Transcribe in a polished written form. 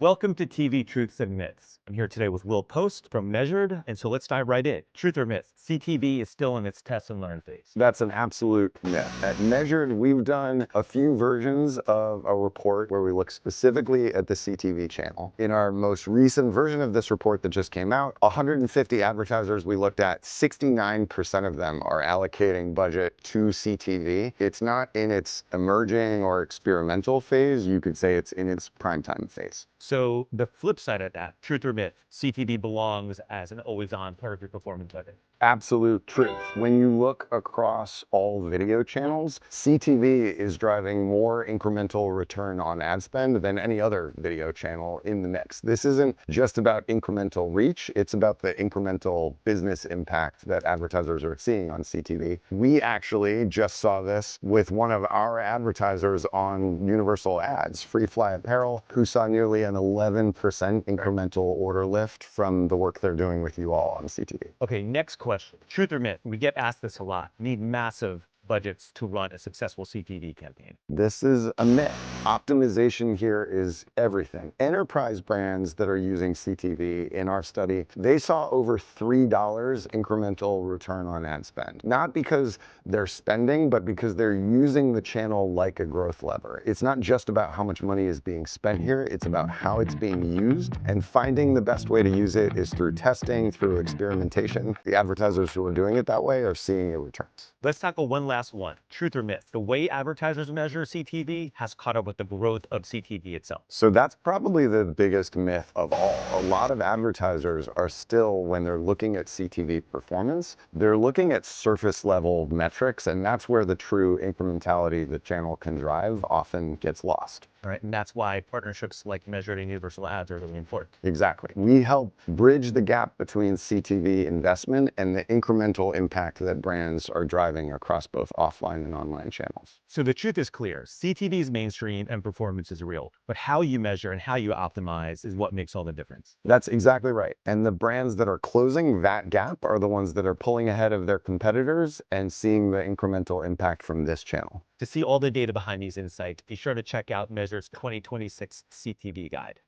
Welcome to TV Truths and Myths. I'm here today with Will Post from Measured, and so let's dive right in. Truth or myth? CTV is still in its test and learn phase. That's an absolute myth. At Measured, we've done a few versions of a report where we look specifically at the CTV channel. In our most recent version of this report that just came out, 150 advertisers we looked at, 69% of them are allocating budget to CTV. It's not in its emerging or experimental phase. You could say it's in its primetime phase. So the flip side of that, truth or myth, CTV belongs as an always-on part of your performance budget. Absolute truth. When you look across all video channels, CTV is driving more incremental return on ad spend than any other video channel in the mix. This isn't just about incremental reach, it's about the incremental business impact that advertisers are seeing on CTV. We actually just saw this with one of our advertisers on Universal Ads, Free Fly Apparel, who saw nearly an 11% incremental order lift from the work they're doing with you all on CTV. Okay, next question. Truth or myth? We get asked this a lot. Need massive budgets to run a successful CTV campaign. This is a myth. Optimization here is everything. Enterprise brands that are using CTV in our study, they saw over $3 incremental return on ad spend. Not because they're spending, but because they're using the channel like a growth lever. It's not just about how much money is being spent here, it's about how it's being used, and finding the best way to use it is through testing, through experimentation. The advertisers who are doing it that way are seeing the returns. Let's tackle one last one. Truth or myth? The way advertisers measure CTV has caught up with the growth of CTV itself. So that's probably the biggest myth of all. A lot of advertisers are still, when they're looking at CTV performance, they're looking at surface level metrics, and that's where the true incrementality the channel can drive often gets lost. All right, and that's why partnerships like Measured and Universal Ads are really important. Exactly. We help bridge the gap between CTV investment and the incremental impact that brands are driving across both offline and online channels. So the truth is clear. CTV is mainstream and performance is real, but how you measure and how you optimize is what makes all the difference. That's exactly right. And the brands that are closing that gap are the ones that are pulling ahead of their competitors and seeing the incremental impact from this channel. To see all the data behind these insights, be sure to check out Measure's 2026 CTV guide.